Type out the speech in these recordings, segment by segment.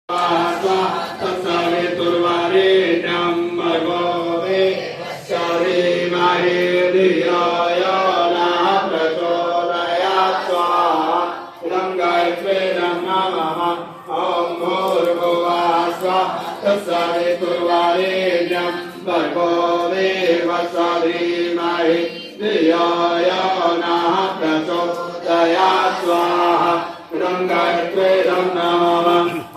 तत्सवितुर्वरेण्यं भर्गो देवस्य धीमहि धियो यो नः प्रचोदयात् स्वाहा इदं गायत्रीं नमः ॐ भूर्भुवः स्वः तत्सवितुर्वरेण्यं भर्गो देवस्य धीमहि धियो यो नः प्रचोदयात् स्वाहा इदं गायत्रीं नमः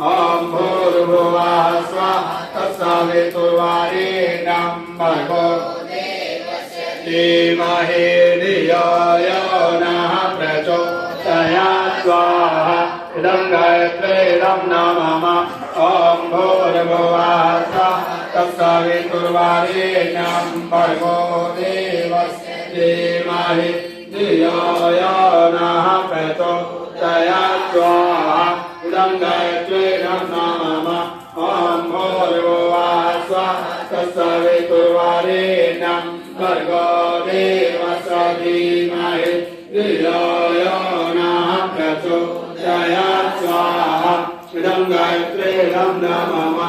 ॐ भूर्भुवः स्वः तत्सवितुर्वरेण्यं भर्गो देवस्य धीमहि धियो यो नः प्रचोदयात् स्वाहा इदं गायत्रीं नमः ॐ भूर्भुवः स्वः तत्सवितुर्वरेण्यं भर्गो देवस्य धीमहि धियो यो नः प्रचोदयात् स्वाहा इदं गायत्रीं नमः ॐ भूर्भुवः स्वः तत्सवितुर्वरेण्यं भर्गो देवस्य धीमहि धियो यो नः प्रचोदयात् स्वाहा इदं गायत्रीं नमः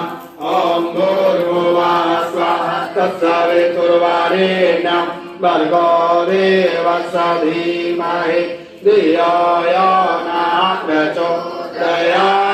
ॐ भूर्भुवः स्वः तत्सवितुर्वरेण्यं भर्गो देवस्य धीमहि धियो यो नः प्रचोदयात्